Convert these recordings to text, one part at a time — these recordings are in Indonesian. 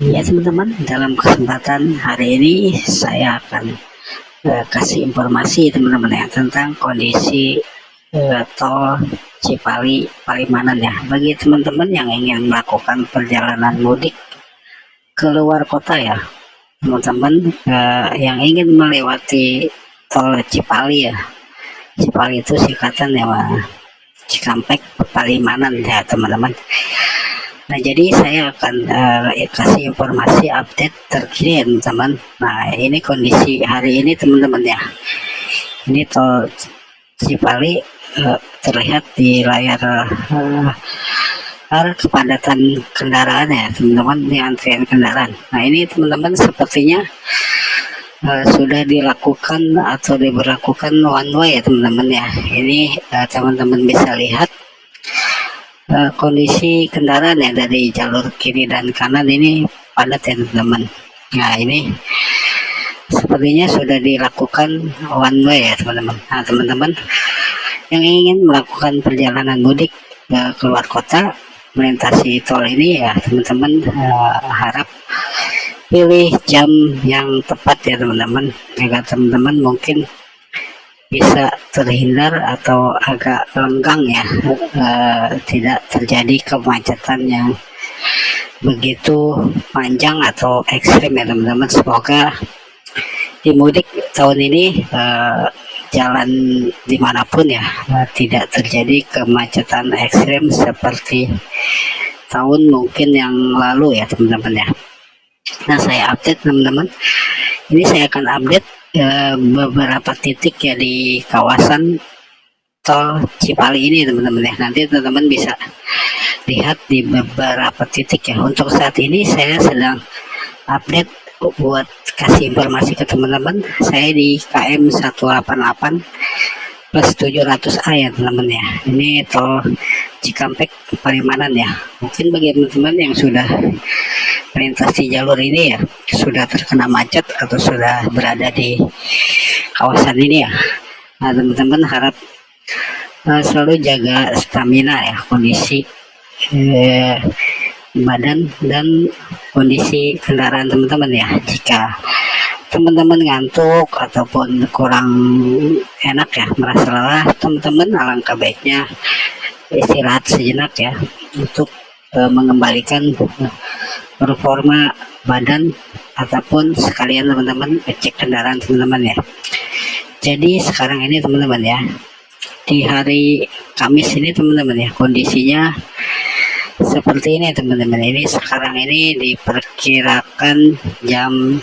Ya teman-teman, dalam kesempatan hari ini saya akan kasih informasi teman-teman ya tentang kondisi tol Cipali Palimanan ya. Bagi teman-teman yang ingin melakukan perjalanan mudik keluar kota ya, teman-teman yang ingin melewati tol Cipali ya. Cipali itu singkatan ya, Cikampek Palimanan ya teman-teman. Nah, jadi saya akan kasih informasi update terkini ya teman-teman. Nah, ini kondisi hari ini teman-teman ya. Ini tol Cipali terlihat di layar kepadatan kendaraan ya teman-teman, di antrian kendaraan. Nah, ini teman-teman sepertinya sudah dilakukan atau diberlakukan one way ya teman-teman ya. Ini teman-teman bisa lihat kondisi kendaraan ya dari jalur kiri dan kanan ini padat ya teman-teman. Nah, ini sepertinya sudah dilakukan one way ya teman-teman. Nah, teman-teman yang ingin melakukan perjalanan mudik keluar kota melintasi tol ini ya teman-teman, harap pilih jam yang tepat ya teman-teman, agar teman-teman mungkin bisa terhindar atau agak lenggang ya, tidak terjadi kemacetan yang begitu panjang atau ekstrim ya teman-teman. Semoga di mudik tahun ini jalan dimanapun ya tidak terjadi kemacetan ekstrim seperti tahun mungkin yang lalu ya teman-teman ya. Nah, saya update teman-teman, ini saya akan update beberapa titik ya di kawasan tol Cipali ini teman-teman ya. Nanti teman-teman bisa lihat di beberapa titik ya. Untuk saat ini saya sedang update buat kasih informasi ke teman-teman. Saya di KM 188 plus 700A ya teman-teman ya. Ini tol Cikampek Palimanan ya. Mungkin bagi teman-teman yang sudah melintasi jalur ini ya sudah terkena macet atau sudah berada di kawasan ini ya. Nah, teman-teman harap selalu jaga stamina ya, kondisi badan dan kondisi kendaraan teman-teman ya. Jika teman-teman ngantuk ataupun kurang enak ya, merasa lelah, teman-teman alangkah baiknya istirahat sejenak ya untuk mengembalikan performa badan ataupun sekalian teman-teman cek kendaraan teman-teman ya. Jadi sekarang ini teman-teman ya, di hari Kamis ini teman-teman ya, kondisinya seperti ini teman-teman. Ini sekarang ini diperkirakan jam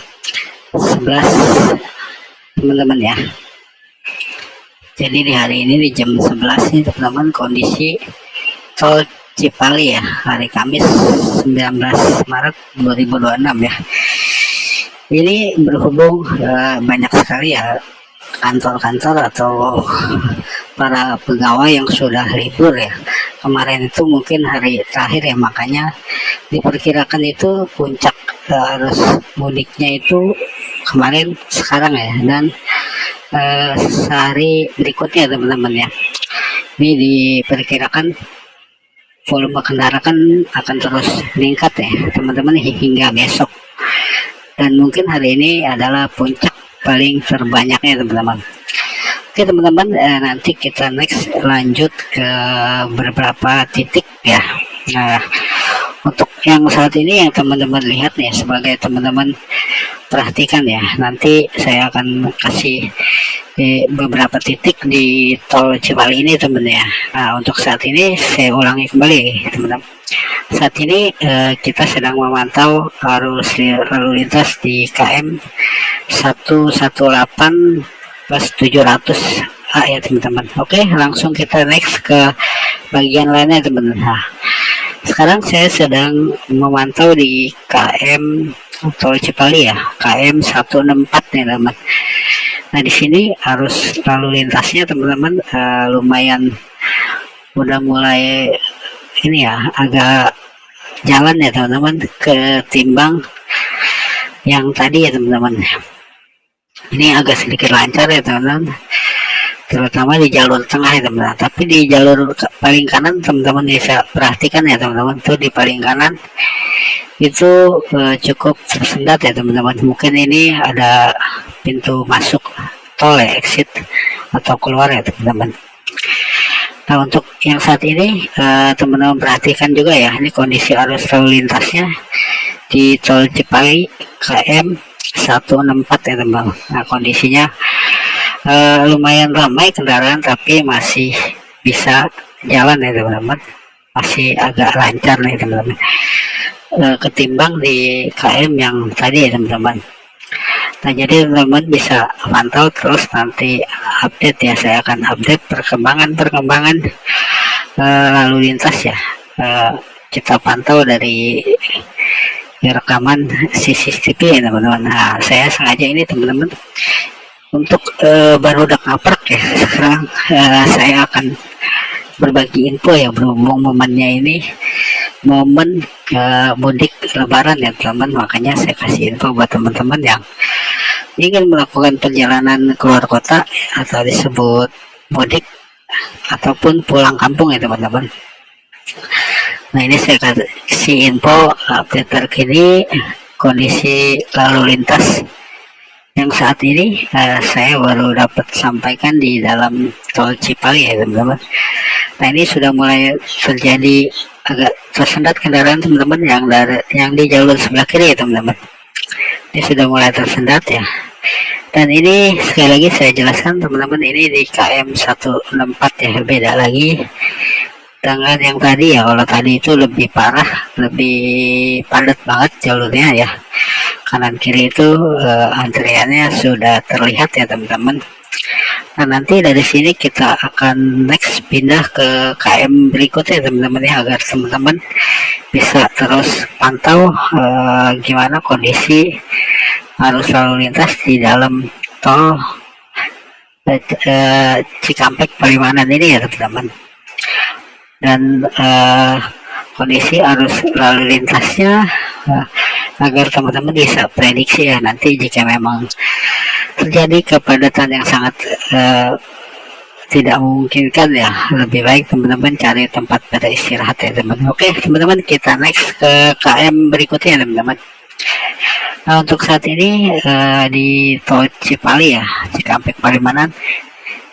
11 teman-teman ya. Jadi di hari ini di jam 11 ini teman-teman, kondisi tol Cipali ya, hari Kamis 19 Maret 2026 ya. Ini berhubung banyak sekali ya kantor-kantor atau para pegawai yang sudah libur ya. Kemarin itu mungkin hari terakhir ya, makanya diperkirakan itu puncak arus mudiknya itu kemarin sekarang ya, dan sehari berikutnya teman-teman ya. Ini diperkirakan volume kendaraan akan terus meningkat ya teman-teman hingga besok, dan mungkin hari ini adalah puncak paling terbanyaknya teman-teman. Oke teman-teman, nanti kita next lanjut ke beberapa titik ya. Nah, untuk yang saat ini yang teman-teman lihat nih, sebagai teman-teman perhatikan ya, nanti saya akan kasih beberapa titik di tol Cipali ini teman ya. Nah, untuk saat ini saya ulangi kembali teman-teman. Saat ini kita sedang memantau arus lalu lintas di KM 118 plus 700A ya teman-teman. Oke, langsung kita next ke bagian lainnya teman-teman. Nah, sekarang saya sedang memantau di KM tol Cipali ya, KM 164 nih teman. Nah, di sini arus lalu lintasnya teman-teman lumayan udah mulai ini ya, agak jalan ya teman-teman, ketimbang yang tadi ya teman-teman. Ini agak sedikit lancar ya teman-teman, terutama di jalur tengah ya teman-teman. Tapi di jalur paling kanan teman-teman bisa perhatikan ya teman-teman, tuh di paling kanan itu cukup tersendat ya teman-teman. Mungkin ini ada pintu masuk tol ya, exit atau keluar ya teman-teman. Nah untuk yang saat ini teman-teman perhatikan juga ya, ini kondisi arus lalu lintasnya di tol Cipali KM 164 ya teman-teman. Nah kondisinya lumayan ramai kendaraan tapi masih bisa jalan ya teman-teman, masih agak lancar nih teman-teman, ketimbang di KM yang tadi ya teman-teman. Nah jadi teman-teman bisa pantau terus, nanti update ya, saya akan update perkembangan lalu lintas ya. Kita pantau dari rekaman CCTV ya teman-teman. Nah saya sengaja ini teman-teman untuk barudak ngaprak ya, sekarang saya akan berbagi info ya, berhubung momennya ini momen mudik lebaran ya teman-teman, makanya saya kasih info buat teman-teman yang ingin melakukan perjalanan keluar kota atau disebut mudik ataupun pulang kampung ya teman-teman. Nah ini saya kasih info update terkini kondisi lalu lintas yang saat ini saya baru dapat sampaikan di dalam tol Cipali ya teman-teman. Nah ini sudah mulai terjadi agak tersendat kendaraan teman-teman yang di jalur sebelah kiri ya teman-teman. Ini sudah mulai tersendat ya. Dan ini sekali lagi saya jelaskan teman-teman, ini di KM 164 ya, beda lagi dengan yang tadi ya. Kalau tadi itu lebih parah, lebih padat banget jalurnya ya, kanan kiri itu antriannya sudah terlihat ya teman-teman. Nah nanti dari sini kita akan next pindah ke KM berikutnya teman-teman ya, agar teman-teman bisa terus pantau gimana kondisi arus lalu lintas di dalam tol Cikampek Palimanan ini ya teman-teman. Dan kondisi arus lalu lintasnya agar teman-teman bisa prediksi ya, nanti jika memang terjadi kepadatan yang sangat tidak memungkinkan ya, lebih baik teman-teman cari tempat beristirahat ya teman-teman. Oke teman-teman, kita next ke KM berikutnya ya teman-teman. Nah untuk saat ini di tol Cipali ya, Cikampek Palimanan,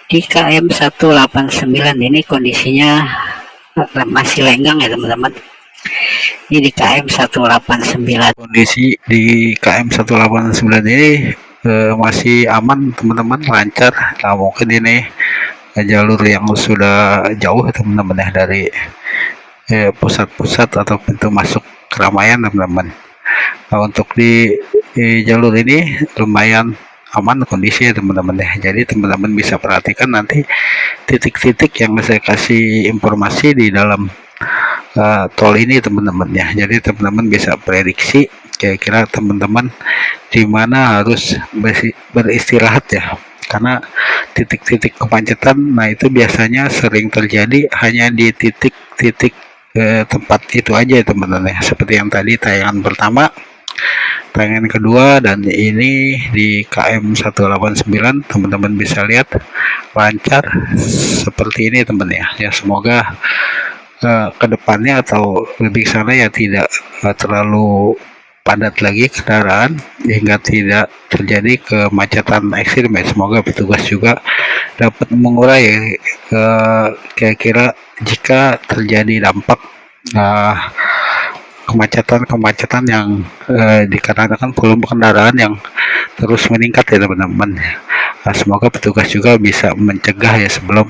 di KM 189 ini kondisinya masih lenggang ya teman-teman. Ini di KM 189, kondisi di KM 189 ini masih aman teman-teman, lancar. Nah mungkin ini jalur yang sudah jauh teman-teman ya dari pusat-pusat atau pintu masuk keramaian teman-teman. Nah untuk di jalur ini lumayan aman kondisi ya teman-teman ya. Jadi teman-teman bisa perhatikan nanti titik-titik yang saya kasih informasi di dalam tol ini teman-teman ya. Jadi teman-teman bisa prediksi kira-kira teman-teman di mana harus beristirahat ya, karena titik-titik kemacetan nah itu biasanya sering terjadi hanya di titik-titik tempat itu aja ya teman-teman ya, seperti yang tadi tayangan pertama, tayangan kedua, dan ini di KM 189 teman-teman bisa lihat lancar seperti ini teman ya. Ya semoga kedepannya atau lebih sana ya tidak terlalu padat lagi kendaraan hingga tidak terjadi kemacetan ekstrim ya. Semoga petugas juga dapat mengurai kira-kira jika terjadi dampak kemacetan yang dikarenakan volume kendaraan yang terus meningkat ya teman-teman. Semoga petugas juga bisa mencegah ya sebelum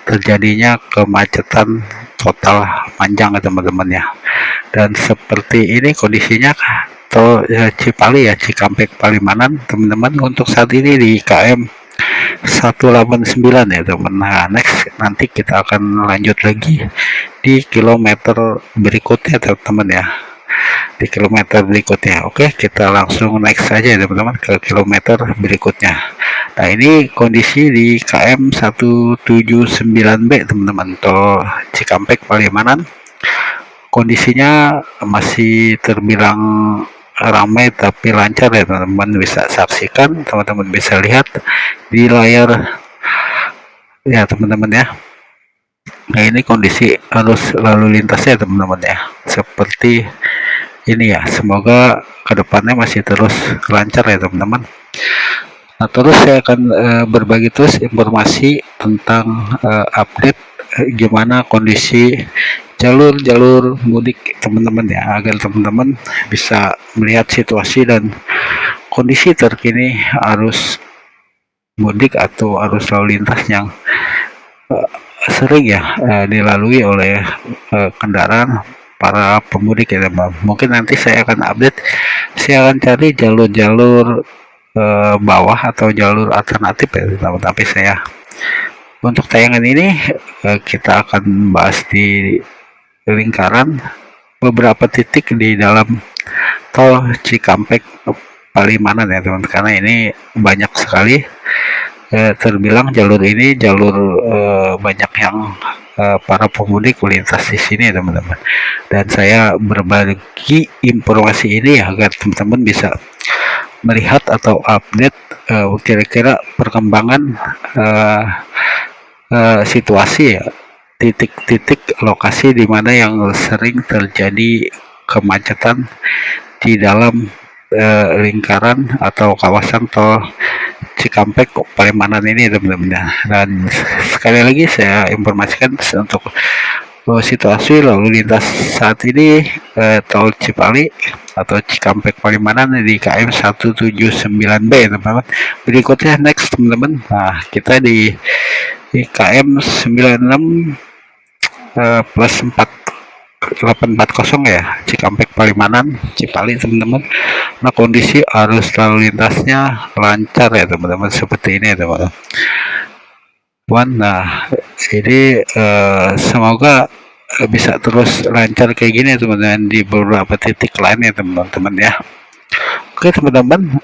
terjadinya kemacetan total panjang ya teman-teman ya. Dan seperti ini kondisinya tol Cipali ya, Cikampek Palimanan teman-teman untuk saat ini di KM 189 ya teman. Nah next nanti kita akan lanjut lagi di kilometer berikutnya teman-teman ya, di kilometer berikutnya. Oke kita langsung next saja ya teman-teman ke kilometer berikutnya. Nah ini kondisi di KM 179B teman-teman, tol Cikampek Palimanan. Kondisinya masih terbilang ramai tapi lancar ya teman-teman, bisa saksikan, teman-teman bisa lihat di layar ya teman-teman ya. Nah ini kondisi arus lalu lintasnya teman-teman ya, seperti ini ya, semoga kedepannya masih terus lancar ya teman-teman. Nah, terus saya akan berbagi terus informasi tentang update gimana kondisi jalur-jalur mudik teman-teman ya, agar teman-teman bisa melihat situasi dan kondisi terkini arus mudik atau arus lalu lintas yang sering ya dilalui oleh kendaraan para pemudik ya teman. Mungkin nanti saya akan update, saya akan cari jalur-jalur bawah atau jalur alternatif ya teman. Tapi saya untuk tayangan ini kita akan bahas di lingkaran beberapa titik di dalam tol Cikampek Palimanan ya teman, karena ini banyak sekali terbilang jalur ini jalur banyak yang para pemudik melintas di sini teman-teman, dan saya berbagi informasi ini ya agar teman-teman bisa melihat atau update kira-kira perkembangan situasi ya, titik-titik lokasi di mana yang sering terjadi kemacetan di dalam lingkaran atau kawasan tol Cikampek Palimanan ini teman-teman. Dan sekali lagi saya informasikan untuk situasi lalu lintas saat ini tol Cipali atau Cikampek Palimanan di KM 179B teman-teman. Berikutnya next teman-teman. Nah, kita di KM 96 plus 840 ya, Cikampek Palimanan Cipali teman-teman. Nah, kondisi arus lalu lintasnya lancar ya teman-teman, seperti ini ya teman-teman. Nah, ini semoga bisa terus lancar kayak gini ya teman-teman di beberapa titik lain ya teman-teman ya. Oke teman-teman,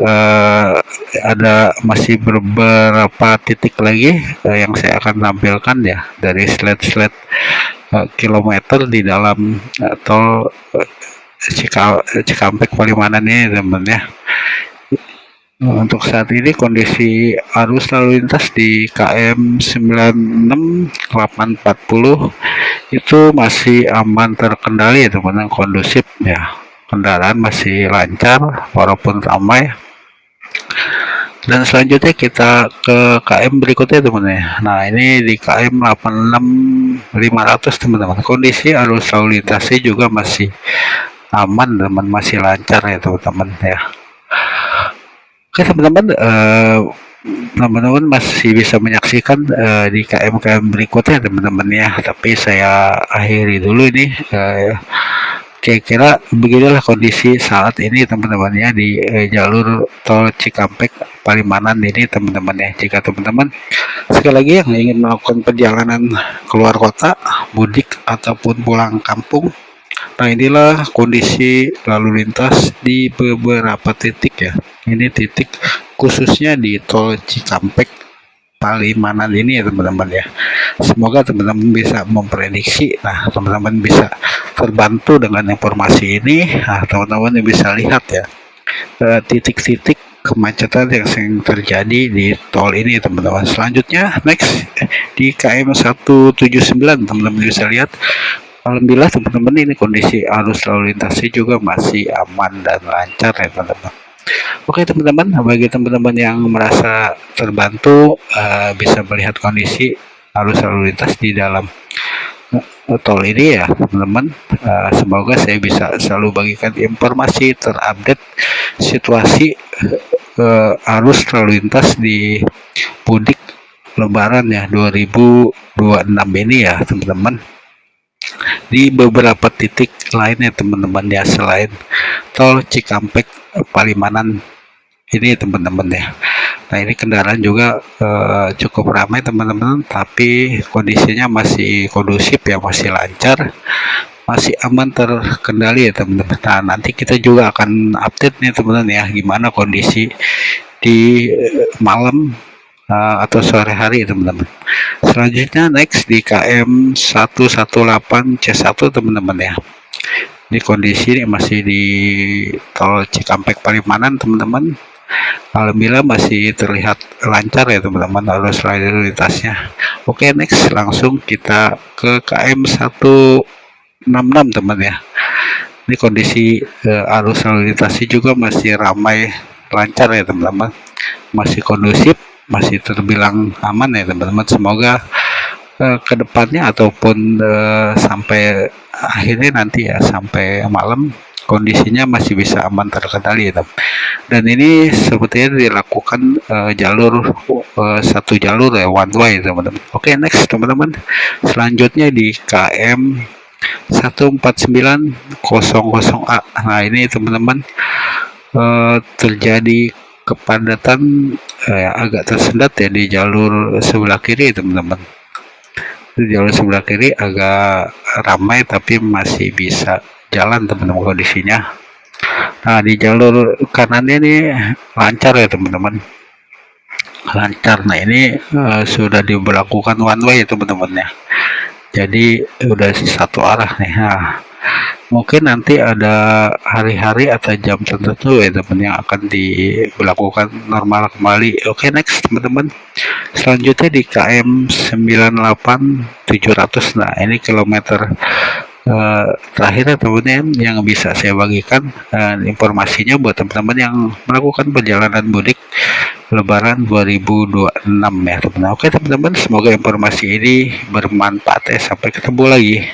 ada masih beberapa titik lagi yang saya akan tampilkan ya dari slide-slide kilometer di dalam tol Cikampek Palimanan ini teman-teman ya. Untuk saat ini kondisi arus lalu lintas di KM 96840 itu masih aman terkendali ya teman-teman, kondusif ya, kendaraan masih lancar walaupun ramai. Dan selanjutnya kita ke KM berikutnya teman-teman ya. Nah, ini di KM 86500 teman-teman, kondisi arus lalu lintasnya juga masih aman teman, masih lancar ya teman-teman ya. Oke teman-teman, teman-teman masih bisa menyaksikan di KM-KM berikutnya teman-teman ya, tapi saya akhiri dulu ini. Kira-kira beginilah kondisi saat ini teman-teman ya di jalur tol Cikampek Palimanan ini teman-teman ya. Jika teman-teman sekali lagi yang ingin melakukan perjalanan keluar kota, mudik ataupun pulang kampung, nah inilah kondisi lalu lintas di beberapa titik ya. Ini titik khususnya di tol Cikampek Palimanan ini ya teman-teman ya. Semoga teman-teman bisa memprediksi. Nah, teman-teman bisa terbantu dengan informasi ini. Nah, teman-teman bisa lihat ya titik-titik kemacetan yang sering terjadi di tol ini teman-teman. Selanjutnya next di KM 179 teman-teman bisa lihat. Alhamdulillah teman-teman, ini kondisi arus lalu lintasnya juga masih aman dan lancar ya teman-teman. Oke teman-teman, bagi teman-teman yang merasa terbantu bisa melihat kondisi arus lalu lintas di dalam tol ini ya teman-teman, semoga saya bisa selalu bagikan informasi terupdate situasi arus lalu lintas di mudik Lebaran ya 2026 ini ya teman-teman, di beberapa titik lainnya teman-teman ya selain tol Cikampek Palimanan ini teman-teman ya. Nah, ini kendaraan juga cukup ramai teman-teman, tapi kondisinya masih kondusif ya, masih lancar, masih aman terkendali ya teman-teman. Nah, nanti kita juga akan update nih teman-teman ya, gimana kondisi di malam atau sore hari teman-teman. Selanjutnya next di KM 118C1 teman-teman ya. Ini kondisi ini masih di tol Cikampek Palimanan teman-teman. Alhamdulillah masih terlihat lancar ya teman-teman arus lalu lintasnya. Oke, next langsung kita ke KM 166 teman ya. Ini kondisi arus lalu lintasnya juga masih ramai lancar ya teman-teman, masih kondusif, masih terbilang aman ya teman-teman. Semoga kedepannya ataupun sampai akhirnya nanti ya, sampai malam kondisinya masih bisa aman terkendali ya. Dan ini sepertinya dilakukan satu jalur ya, one way teman-teman. Oke, next teman-teman, selanjutnya di KM 14900A. Nah ini teman-teman, terjadi kepadatan agak tersendat ya di jalur sebelah kiri teman-teman. Di jalur sebelah kiri agak ramai tapi masih bisa jalan teman-teman kondisinya. Nah di jalur kanannya ini lancar ya teman-teman, lancar. Nah ini sudah diberlakukan one way ya teman-teman ya, jadi udah satu arah nih. Nah mungkin nanti ada hari-hari atau jam tertentu ya teman yang akan diberlakukan normal kembali. Oke, next teman-teman, selanjutnya di KM 98700. Nah ini kilometer terakhir ya teman-teman yang bisa saya bagikan informasinya buat teman-teman yang melakukan perjalanan mudik Lebaran 2026 ya teman-teman. Oke teman-teman, semoga informasi ini bermanfaat ya. Sampai ketemu lagi.